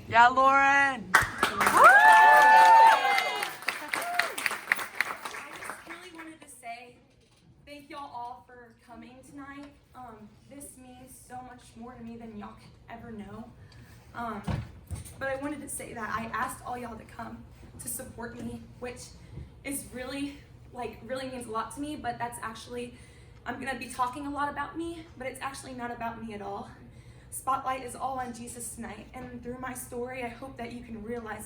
Yeah, Lauren. I just really wanted to say thank y'all all for coming tonight. This means so much more to me than y'all could ever know. But I wanted to say that I asked all y'all to come to support me, which is really means a lot to me, but that's actually, I'm gonna be talking a lot about me, but it's actually not about me at all. Spotlight is all on Jesus tonight, and through my story, I hope that you can realize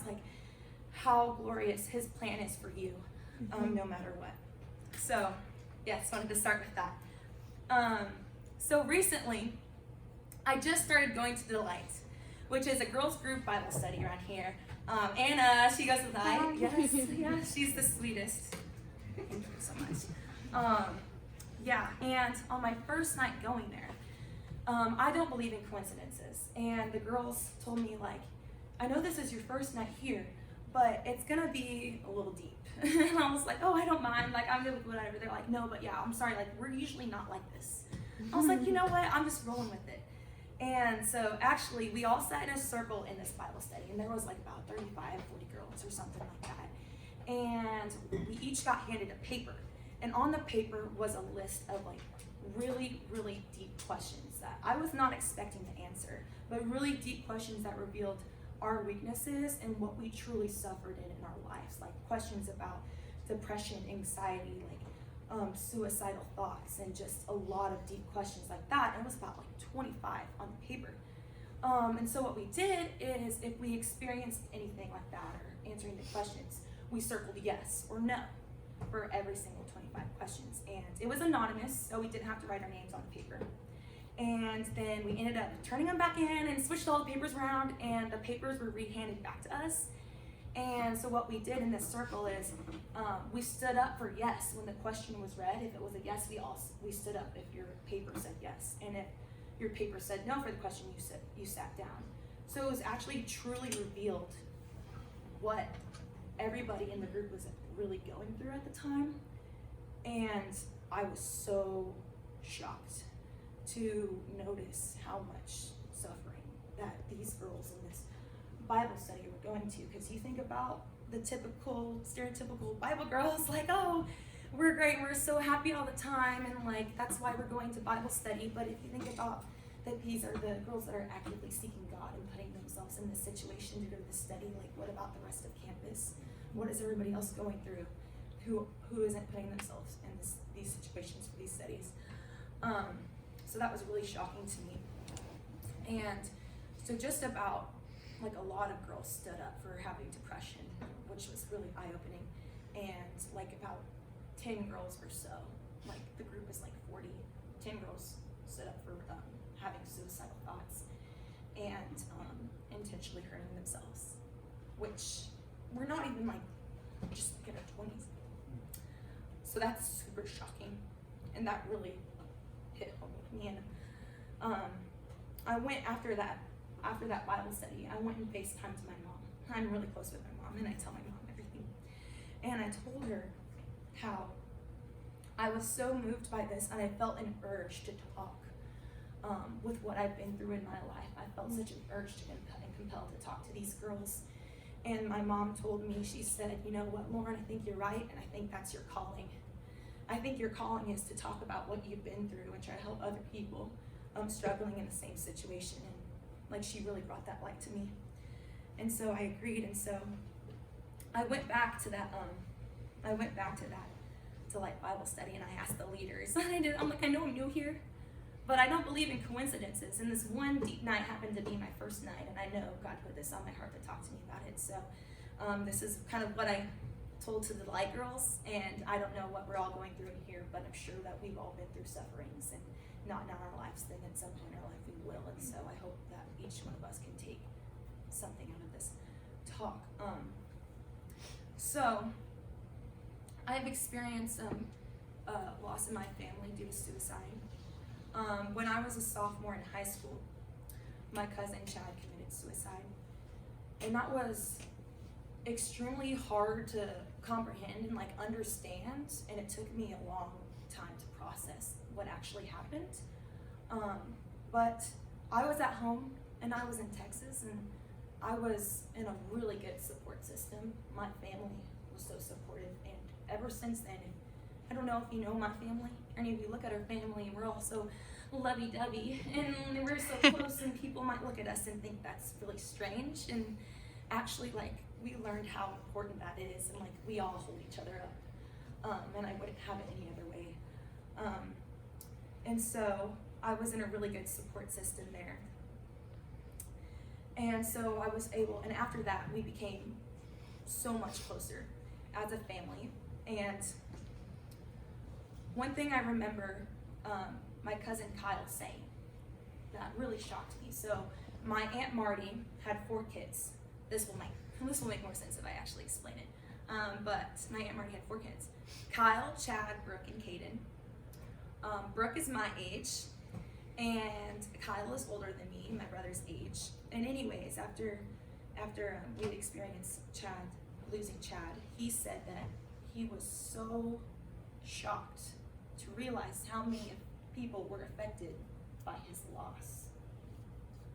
how glorious his plan is for you, no matter what. So, yes, wanted to start with that. So recently, I just started going to Delight, which is a girls group Bible study around here. Anna, she goes to Delight. Yes, yeah, she's the sweetest. Thank you so much. Yeah, and on my first night going there, I don't believe in coincidences. And the girls told me, I know this is your first night here, but it's gonna be a little deep. And I was like, oh, I don't mind, I'm good with whatever. They're like, no, but yeah, I'm sorry, we're usually not like this. I was like, you know what, I'm just rolling with it. And so actually, we all sat in a circle in this Bible study, and there was about 35, 40 girls or something like that. And we each got handed a paper. And on the paper was a list of really, really deep questions that I was not expecting to answer, but really deep questions that revealed our weaknesses and what we truly suffered in our lives. Questions about depression, anxiety, suicidal thoughts, and just a lot of deep questions like that. And it was about 25 on the paper. And so what we did is, if we experienced anything like that or answering the questions, we circled yes or no for every single 25 questions. And it was anonymous, so we didn't have to write our names on the paper. And then we ended up turning them back in and switched all the papers around, and the papers were re-handed back to us. And so what we did in this circle is we stood up for yes when the question was read. If it was a yes, we stood up if your paper said yes. And if your paper said no for the question, you sat down. So it was actually truly revealed what everybody in the group was really going through at the time. And I was so shocked to notice how much suffering that these girls in this Bible study were going to, because you think about the stereotypical Bible girls, oh, we're great, we're so happy all the time, and that's why we're going to Bible study. But if you think about that, these are the girls that are actively seeking God and putting themselves in this situation to go to this study. What about the rest of campus? What is everybody else going through who isn't putting themselves in these situations for these studies? So that was really shocking to me. And so just about a lot of girls stood up for having depression, which was really eye-opening. And about 10 girls or so, the group is 40, 10 girls stood up for having suicidal thoughts and intentionally hurting themselves, which we're not even just in our 20s. So that's super shocking, and that really hit home with me. And I went after that Bible study, I went and FaceTimed my mom. I'm really close with my mom, and I tell my mom everything. And I told her how I was so moved by this, and I felt an urge to talk with what I've been through in my life. I felt such an urge and compelled to talk to these girls. And my mom told me, she said, you know what, Lauren, I think you're right, and I think that's your calling. I think your calling is to talk about what you've been through and try to help other people struggling in the same situation. And she really brought that light to me. And so I agreed, and so I went back to that Delight Bible study, and I asked the leaders. I'm I know I'm new here, but I don't believe in coincidences. And this one deep night happened to be my first night, and I know God put this on my heart to talk to me about it. So this is kind of what I told to the Delight girls, and I don't know what we're all going through in here, but I'm sure that we've all been through sufferings, and not in our lives, then at some point in our life we will. And so I hope that each one of us can take something out of this talk. So I've experienced loss in my family due to suicide. When I was a sophomore in high school, my cousin Chad committed suicide, and that was extremely hard to comprehend and understand, and it took me a long time to process what actually happened. But I was at home, and I was in Texas, and I was in a really good support system. My family was so supportive, and ever since then, I don't know if you know my family. Any of you look at our family, and we're all so lovey-dovey, and we're so close, and people might look at us and think that's really strange, and actually, like, we learned how important that is, and like, we all hold each other up, and I wouldn't have it any other way. And so I was in a really good support system there. And so I was able, and after that, we became so much closer as a family. And one thing I remember my cousin Kyle saying that really shocked me. So my Aunt Marty had 4 kids. This will make more sense if I actually explain it. But my Aunt Marty had 4 kids: Kyle, Chad, Brooke, and Caden. Brooke is my age, and Kyle is older than me, my brother's age. And anyways, after we'd experienced losing Chad, he said that he was so shocked to realize how many people were affected by his loss.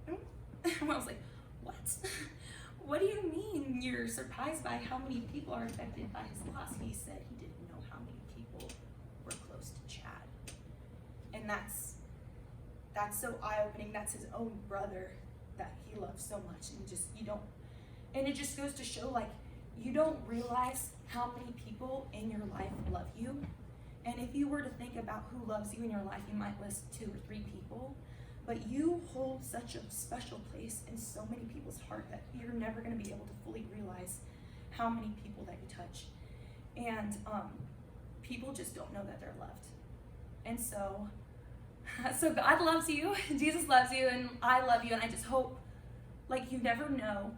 I was like, what? What do you mean you're surprised by how many people are affected by his loss? He said he didn't know how many people were close to Chad. And that's so eye-opening. That's his own brother that he loves so much, and it just goes to show, like, you don't realize how many people in your life love you. And if you were to think about who loves you in your life, you might list 2 or 3 people, but you hold such a special place in so many people's heart that you're never going to be able to fully realize how many people that you touch. And people just don't know that they're loved. And so God loves you, Jesus loves you, and I love you, and I just hope, like, you never know.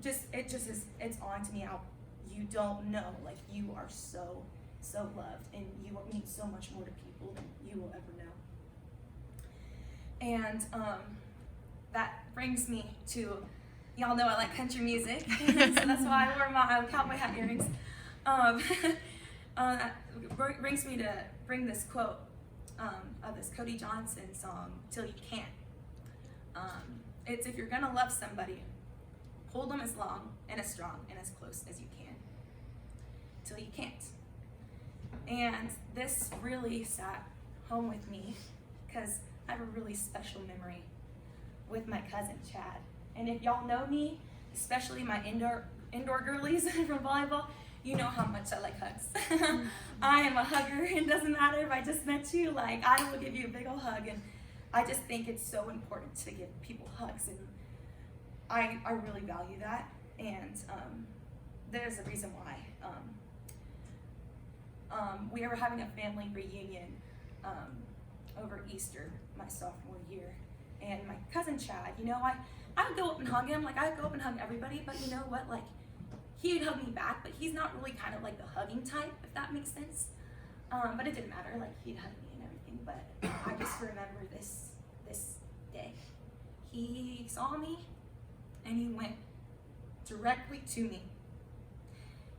It's on to me how you don't know, like, you are so loved, and you mean so much more to people than you will ever know. And that brings me to, y'all know I like country music, so that's why I wore my cowboy hat earrings. Brings me to bring this quote of this Cody Johnson song, "Till You Can't." It's, if you're gonna love somebody, hold them as long and as strong and as close as you can, till you can't. And this really sat home with me because I have a really special memory with my cousin Chad. And if y'all know me, especially my indoor girlies from volleyball, you know how much I like hugs. I am a hugger. It doesn't matter if I just met you, like, I will give you a big old hug. And I just think it's so important to give people hugs, and I really value that. And there's a reason why. We were having a family reunion over Easter my sophomore year, and my cousin Chad, you know, I would go up and hug him, like, I'd go up and hug everybody, but you know what, like, he would hug me back, but he's not really kind of like the hugging type, if that makes sense. But it didn't matter, like, he'd hug me and everything. But I just remember this day. He saw me, and he went directly to me,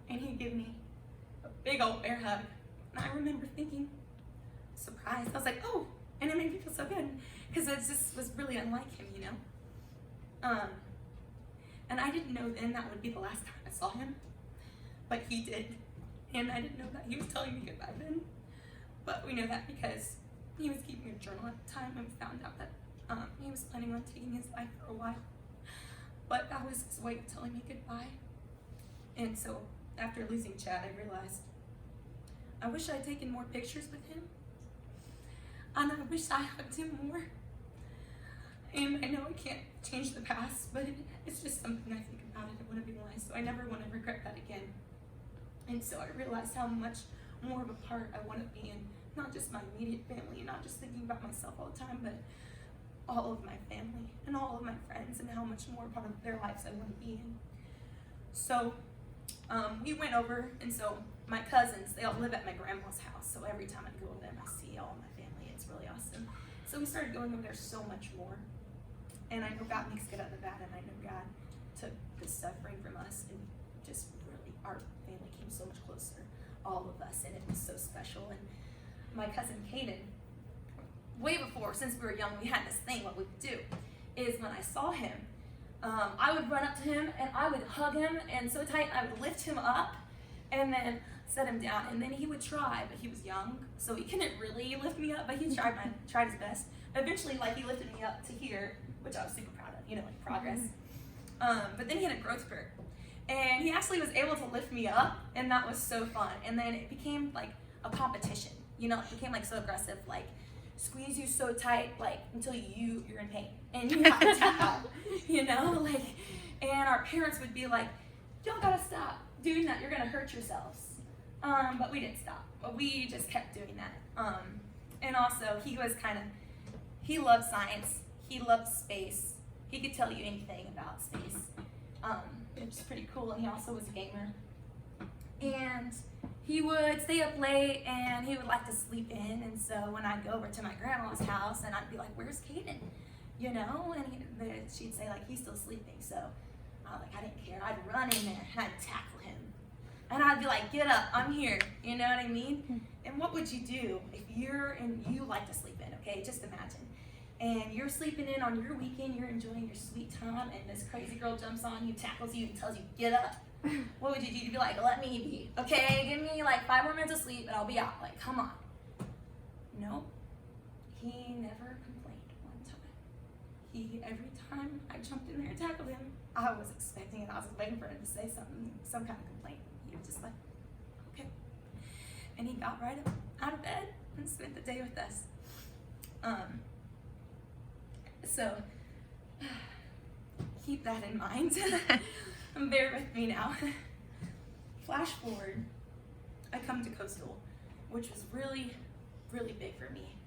and he gave me a big old bear hug. And I remember thinking, surprised. I was like, oh, and it made me feel so good, because it just was really unlike him, you know? And I didn't know then that would be the last time I saw him, but he did. And I didn't know that he was telling me goodbye then. But we know that because he was keeping a journal at the time, and we found out that he was planning on taking his life for a while. But that was his way of telling me goodbye. And so after losing Chad, I realized I wish I'd taken more pictures with him. And I wish I hugged him more. And I know I can't change the past, but it's just something I think about it. It wouldn't be wise, so I never want to regret that again. And so I realized how much more of a part I want to be in, not just my immediate family, and not just thinking about myself all the time, but all of my family and all of my friends, and how much more part of their lives I want to be in. So we went over, and so my cousins, they all live at my grandma's house, so every time I go over them, I see all my family. It's really awesome. So we started going over there so much more. And I know God makes good out of that, and I know God took the suffering from us, and just really, our family came so much closer, all of us, and it was so special. And my cousin Caden, way before, since we were young, we had this thing, what we would do is when I saw him, I would run up to him and I would hug him and so tight I would lift him up and then set him down. And then he would try, but he was young, so he couldn't really lift me up, but he tried his best. Eventually, like, he lifted me up to here, which I was super proud of, like progress. But then he had a growth spurt. And he actually was able to lift me up, and that was so fun. And then it became like a competition, it became like so aggressive, like squeeze you so tight, like until you're in pain and you have to tap out, and our parents would be like, y'all gotta stop doing that, you're gonna hurt yourselves. But we didn't stop, we just kept doing that. And also he loved science, he loved space, he could tell you anything about space. It was pretty cool, and he also was a gamer. And he would stay up late, and he would like to sleep in, and so when I'd go over to my grandma's house, and I'd be like, where's Caden? And she'd say, like, he's still sleeping, so I didn't care. I'd run in there, and I'd tackle him. And I'd be like, get up, I'm here, you know what I mean? And what would you do if you like to sleep in, okay? Just imagine. And you're sleeping in on your weekend, you're enjoying your sweet time, and this crazy girl jumps on you, tackles you, and tells you, get up. What would you do? You'd be like, let me be, okay? Give me like 5 more minutes of sleep, and I'll be out. Like, come on. Nope. He never complained one time. Every time I jumped in there and tackled him, I was expecting it. I was waiting for him to say something, some kind of complaint. He was just like, okay. And he got right up out of bed and spent the day with us. So, keep that in mind. Bear with me now. Flash forward, I come to Coastal, which was really, really big for me.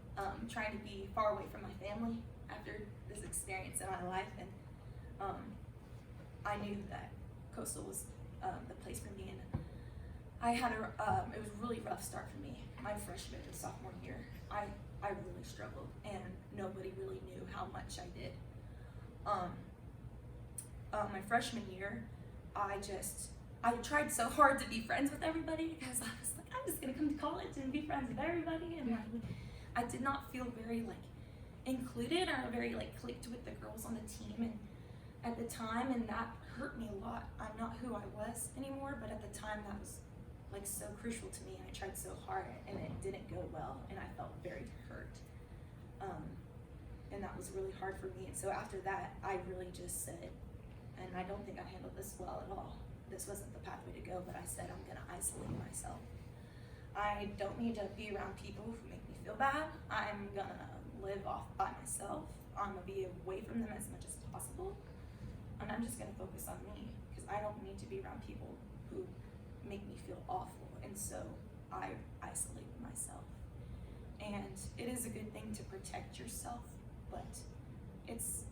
Trying to be far away from my family after this experience in my life, and I knew that Coastal was the place for me. And I had it was a really rough start for me. My freshman and sophomore year, I really struggled, and nobody really knew how much I did. My freshman year, I tried so hard to be friends with everybody because I was like, I'm just gonna come to college and be friends with everybody, and I did not feel very included or very clicked with the girls on the team, and at the time, and that hurt me a lot. I'm not who I was anymore, but at the time that was so crucial to me, and I tried so hard, and it didn't go well, and I felt very hurt. And that was really hard for me. And so after that, I really just said, and I don't think I handled this well at all. This wasn't the pathway to go, but I said, I'm gonna isolate myself. I don't need to be around people who make me feel bad. I'm gonna live off by myself. I'm gonna be away from them as much as possible. And I'm just gonna focus on me, because I don't need to be around people who make me feel awful. And so I isolated myself. And it is a good thing to protect yourself, but it's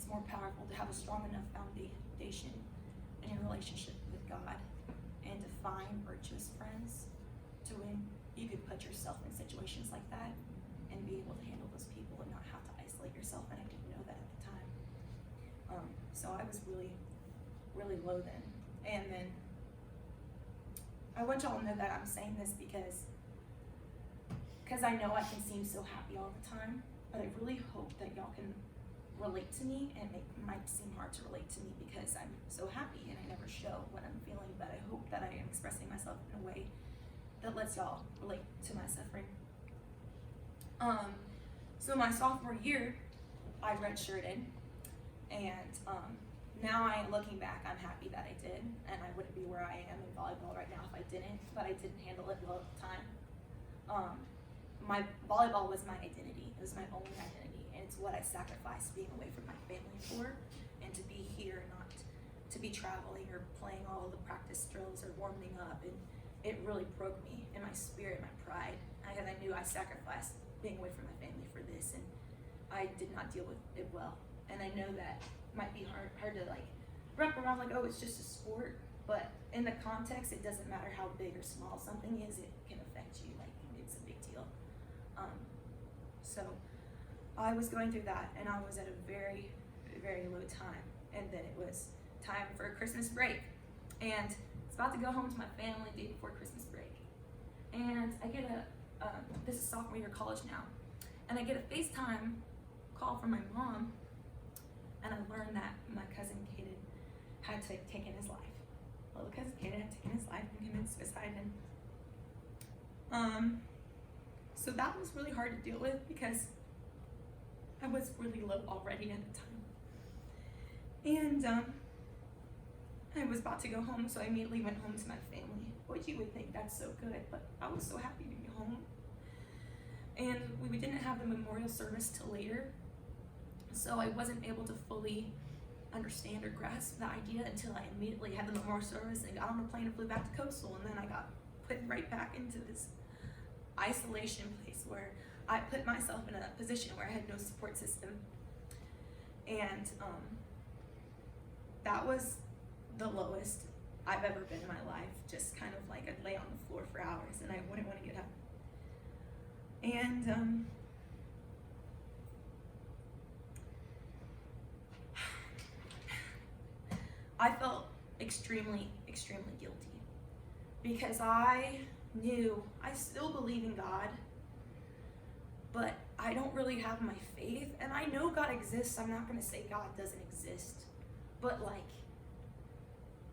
more powerful to have a strong enough foundation in your relationship with God and to find virtuous friends to when you could put yourself in situations like that and be able to handle those people and not have to isolate yourself. And I didn't know that at the time. So I was really, really low then. And then I want y'all to know that I'm saying this because I know I can seem so happy all the time, but I really hope that y'all can relate to me, and it might seem hard to relate to me because I'm so happy and I never show what I'm feeling, but I hope that I am expressing myself in a way that lets y'all relate to my suffering. So my sophomore year, I redshirted, and now looking back, I'm happy that I did, and I wouldn't be where I am in volleyball right now if I didn't, but I didn't handle it well at the time. My volleyball was my identity. It was my only identity, and it's what I sacrificed being away from my family for, and to be here, not to be traveling or playing all the practice drills or warming up, and it really broke me in my spirit, my pride, because I knew I sacrificed being away from my family for this, and I did not deal with it well. And I know that might be hard to wrap around, oh, it's just a sport, but in the context, it doesn't matter how big or small something is, it can affect you, it's a big deal. So I was going through that, and I was at a very, very low time, and then it was time for Christmas break, and it's about to go home to my family the day before Christmas break, and I get this is sophomore year of college now, and I get a FaceTime call from my mom, and I learned that my cousin Caden had taken his life. Little cousin Caden had taken his life and committed suicide. And so that was really hard to deal with because I was really low already at the time. And I was about to go home, so I immediately went home to my family. Which you would think that's so good, but I was so happy to be home. And we didn't have the memorial service till later, so I wasn't able to fully understand or grasp the idea until I immediately had the memorial service and got on a plane and flew back to Coastal, and then I got put right back into this isolation place where I put myself in a position where I had no support system. And that was the lowest I've ever been in my life. Just kind of like I'd lay on the floor for hours and I wouldn't want to get up. And I felt extremely, extremely guilty because I knew I still believe in God, but I don't really have my faith. And I know God exists. I'm not going to say God doesn't exist, but like,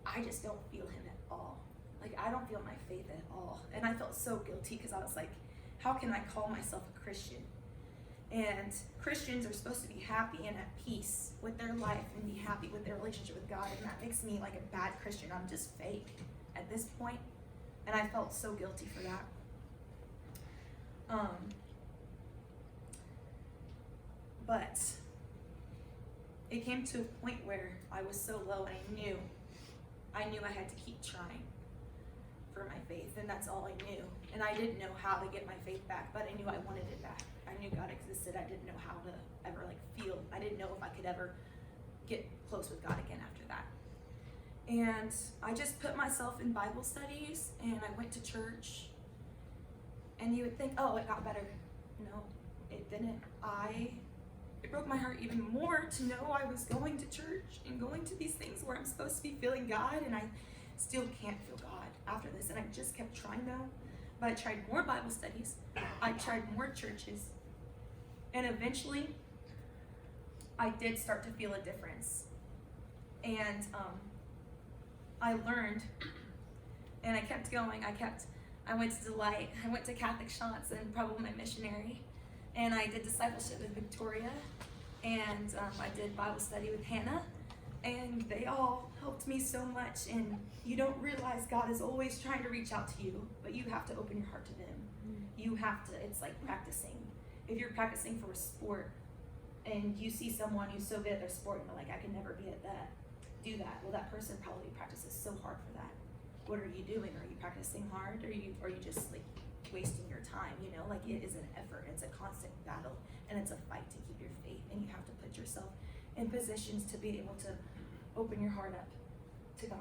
I just don't feel him at all. Like, I don't feel my faith at all. And I felt so guilty because I was like, how can I call myself a Christian? And Christians are supposed to be happy and at peace with their life and be happy with their relationship with God. And that makes me like a bad Christian. I'm just fake at this point. And I felt so guilty for that. But it came to a point where I was so low and I knew I had to keep trying for my faith, and that's all I knew. And I didn't know how to get my faith back, but I knew I wanted it back. I knew God existed. I didn't know how to ever like feel. I didn't know if I could ever get close with God again after that. And I just put myself in Bible studies and I went to church. And you would think, oh, it got better. No, it didn't. It broke my heart even more to know I was going to church and going to these things where I'm supposed to be feeling God, and I still can't feel God after this. And I just kept trying though. But I tried more Bible studies. I tried more churches. And eventually, I did start to feel a difference. And I learned, and I kept going. I went to Delight. I went to Catholic Shots and probably my missionary. And I did discipleship with Victoria. And I did Bible study with Hannah. And they all helped me so much. And you don't realize God is always trying to reach out to you, but you have to open your heart to them. You have to, it's like practicing. If you're practicing for a sport and you see someone who's so good at their sport and you're like, I can never be at that, do that. Well, that person probably practices so hard for that. What are you doing? Are you practicing hard? Or are you just like wasting your time? You know, like it is an effort. It's a constant battle, and it's a fight to keep your faith. And you have to put yourself in positions to be able to open your heart up to God.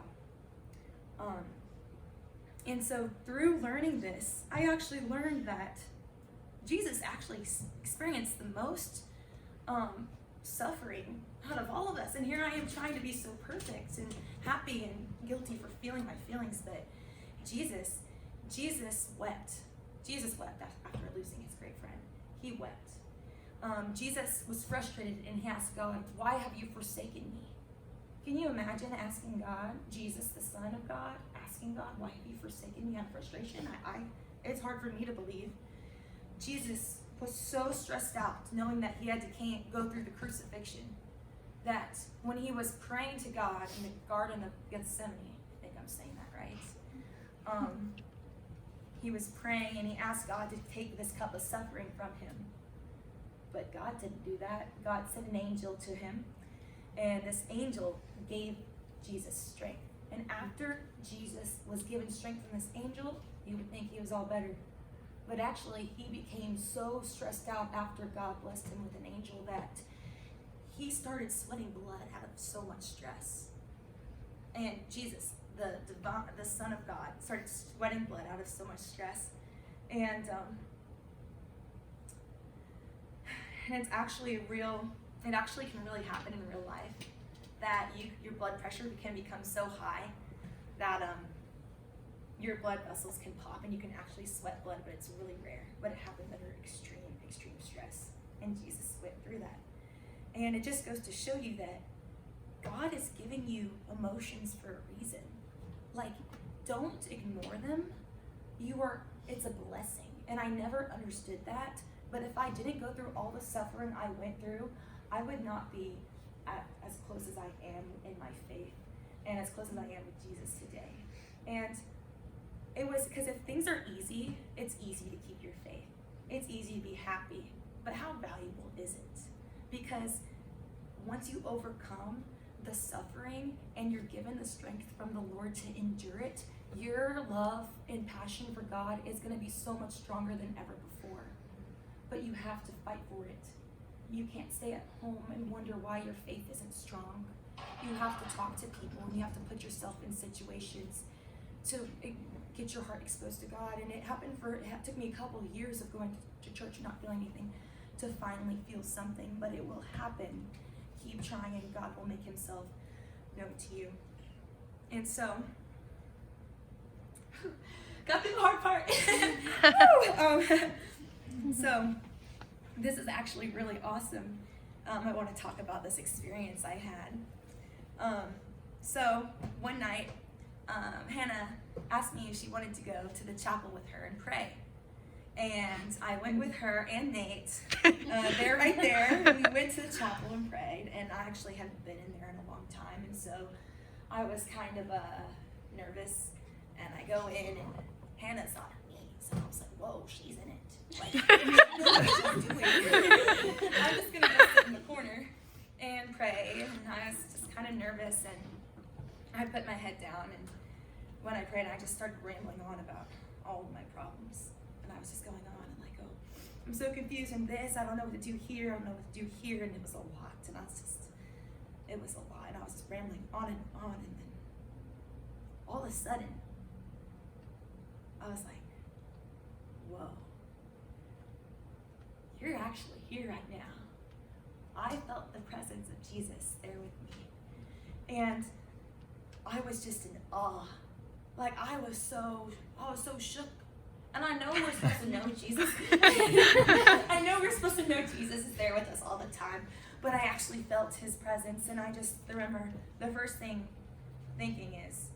And so through learning this, I actually learned that Jesus actually experienced the most suffering out of all of us. And here I am trying to be so perfect and happy and guilty for feeling my feelings, but Jesus wept. Jesus wept after losing his great friend. He wept. Jesus was frustrated and he asked God, why have you forsaken me? Can you imagine asking God, Jesus, the Son of God, asking God, why have you forsaken me out of frustration? It's hard for me to believe. Jesus was so stressed out knowing that he had to go through the crucifixion that when he was praying to God in the Garden of Gethsemane, I think I'm saying that right, he was praying and he asked God to take this cup of suffering from him. But God didn't do that. God sent an angel to him, and this angel gave Jesus strength. And after Jesus was given strength from this angel, you would think he was all better. But actually, he became so stressed out after God blessed him with an angel that he started sweating blood out of so much stress. And Jesus, the Son of God, started sweating blood out of so much stress. And it's actually it actually can really happen in real life, that your blood pressure can become so high that your blood vessels can pop and you can actually sweat blood, but it's really rare. But it happens under extreme stress. And Jesus went through that. And it just goes to show you that God is giving you emotions for a reason. Like, don't ignore them. It's a blessing. And I never understood that. But if I didn't go through all the suffering I went through, I would not be as close as I am in my faith and as close as I am with Jesus today. And it was because if things are easy, it's easy to keep your faith. It's easy to be happy. But how valuable is it? Because once you overcome the suffering and you're given the strength from the Lord to endure it, your love and passion for God is going to be so much stronger than ever before. But you have to fight for it. You can't stay at home and wonder why your faith isn't strong. You have to talk to people, and you have to put yourself in situations to get your heart exposed to God. And it took me a couple of years of going to church and not feeling anything to finally feel something, but it will happen. Keep trying, and God will make himself known to you. And so, got through the hard part. So, this is actually really awesome. I want to talk about this experience I had. So, one night, Hannah asked me if she wanted to go to the chapel with her and pray. And I went with her and Nate. They're right there. We went to the chapel and prayed. And I actually hadn't been in there in a long time. And so I was kind of nervous. And I go in, and Hannah's on her knees. And I was like, whoa, she's in it. Like, I don't know what she's doing. I'm just going to go sit in the corner and pray. And I was just kind of nervous. And I put my head down. And when I prayed, I just started rambling on about all of my problems. And I was just going on and like, oh, I'm so confused in this. I don't know what to do here. I don't know what to do here. And it was a lot. And it was a lot. And I was just rambling on. And then all of a sudden, I was like, whoa, you're actually here right now. I felt the presence of Jesus there with me. And I was just in awe. Like, I was so shook. And I know we're supposed to know Jesus. I know we're supposed to know Jesus is there with us all the time. But I actually felt his presence. And I just remember the first thing thinking is,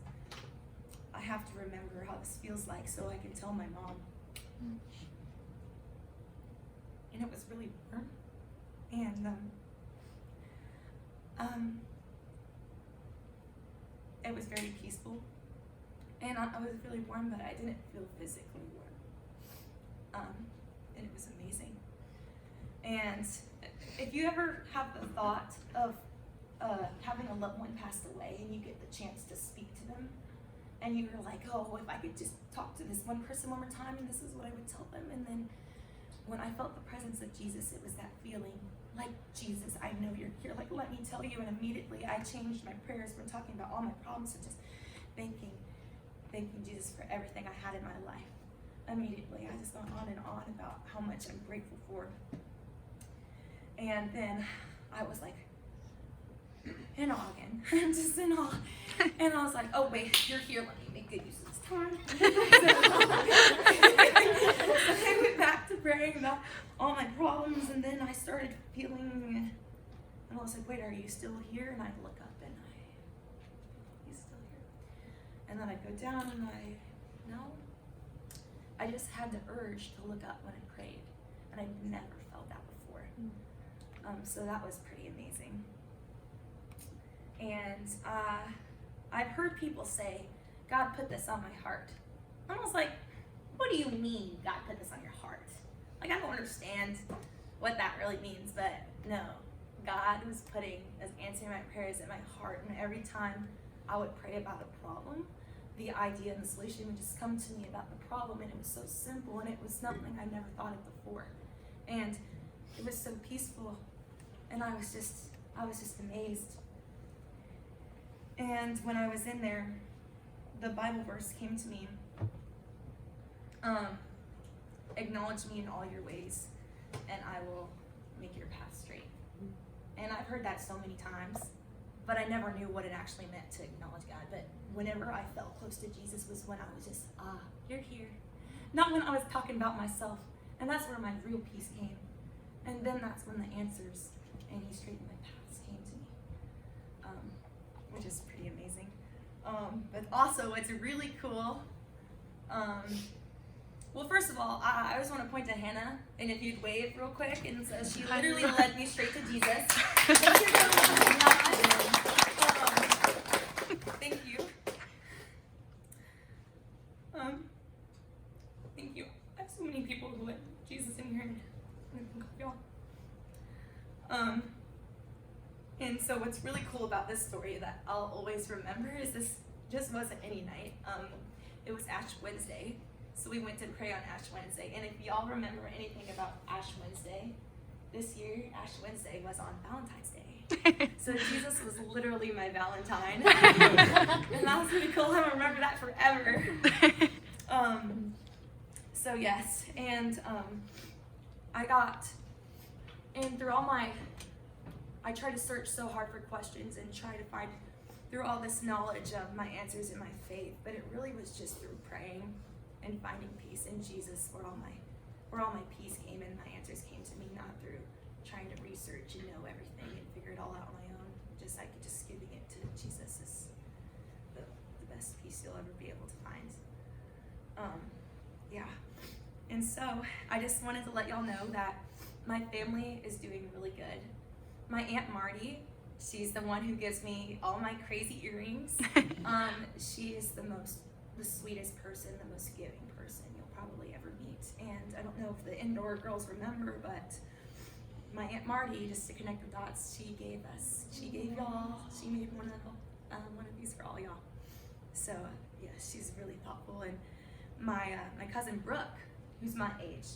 I have to remember how this feels like so I can tell my mom. And it was really warm. And it was very peaceful. And I was really warm, but I didn't feel physically warm. And it was amazing. And if you ever have the thought of having a loved one pass away and you get the chance to speak to them, and you're like, oh, if I could just talk to this one person one more time, and this is what I would tell them. And then when I felt the presence of Jesus, it was that feeling like, Jesus, I know you're here. Like, let me tell you. And immediately I changed my prayers from talking about all my problems to just thanking Jesus for everything I had in my life. Immediately, I just went on and on about how much I'm grateful for. And then I was like, in awe again. I'm just in awe. And I was like, oh, wait, you're here. Let me make good use of this time. I went back to praying about all my problems, and then I started feeling, and I was like, wait, are you still here? And I'd look up, and he's still here. And then I'd go down, and no. I just had the urge to look up when I prayed, and I'd never felt that before. So that was pretty amazing. And I've heard people say, God put this on my heart. I was like, what do you mean God put this on your heart? Like, I don't understand what that really means, but no. God was answering my prayers in my heart, and every time I would pray about a problem, the idea and the solution would just come to me about the problem, and it was so simple, and it was something I never thought of before. And it was so peaceful, and I was just amazed. And when I was in there, the Bible verse came to me, acknowledge me in all your ways, and I will make your path straight. And I've heard that so many times, but I never knew what it actually meant to acknowledge God. But whenever I felt close to Jesus was when I was just, you're here. Not when I was talking about myself. And that's where my real peace came. And then that's when the answers, and he straightened my paths, came to me. But also, what's really cool, well, first of all, I just want to point to Hannah, and if you'd wave real quick, and so she literally led me straight to Jesus. Thank you so much. Thank you. Thank you. I have so many people who let Jesus in here, and I think of y'all. And so what's really cool about this story that I'll always remember is this just wasn't any night. It was Ash Wednesday. So we went to pray on Ash Wednesday. And if y'all remember anything about Ash Wednesday, this year, Ash Wednesday was on Valentine's Day. So Jesus was literally my Valentine. And that was pretty cool. I'm gonna remember that forever. So yes, and I tried to search so hard for questions and try to find through all this knowledge of my answers in my faith, but it really was just through praying and finding peace in Jesus where all my peace came and my answers came to me, not through trying to research and know everything and figure it all out on my own. Just giving it to Jesus is the best peace you'll ever be able to find. Yeah. And so I just wanted to let y'all know that my family is doing really good. My Aunt Marty, she's the one who gives me all my crazy earrings. She is the sweetest person, the most giving person you'll probably ever meet. And I don't know if the indoor girls remember, but my Aunt Marty, just to connect the dots, she gave y'all, she made one of these for all y'all. So yeah, she's really thoughtful. And my cousin Brooke, who's my age,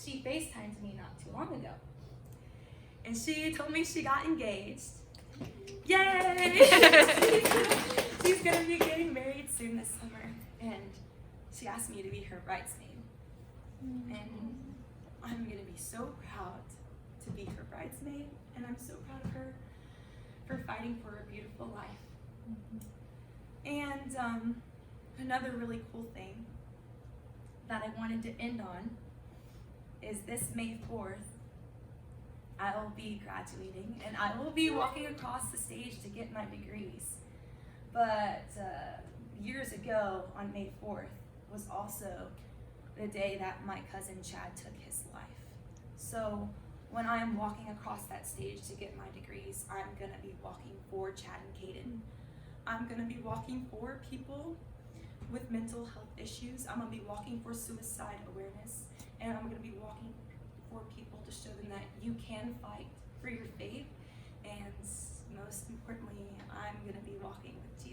she FaceTimed me not too long ago. And she told me she got engaged. Yay! She's gonna be getting married soon this summer. And she asked me to be her bridesmaid. And I'm gonna be so proud to be her bridesmaid. And I'm so proud of her for fighting for a beautiful life. And another really cool thing that I wanted to end on is this May 4th, I will be graduating and I will be walking across the stage to get my degrees. But years ago on May 4th was also the day that my cousin Chad took his life. So when I am walking across that stage to get my degrees, I'm gonna be walking for Chad and Caden. I'm gonna be walking for people with mental health issues. I'm gonna be walking for suicide awareness, and I'm gonna be walking for people to show them that you can fight for your faith, and most importantly, I'm gonna be walking with Jesus.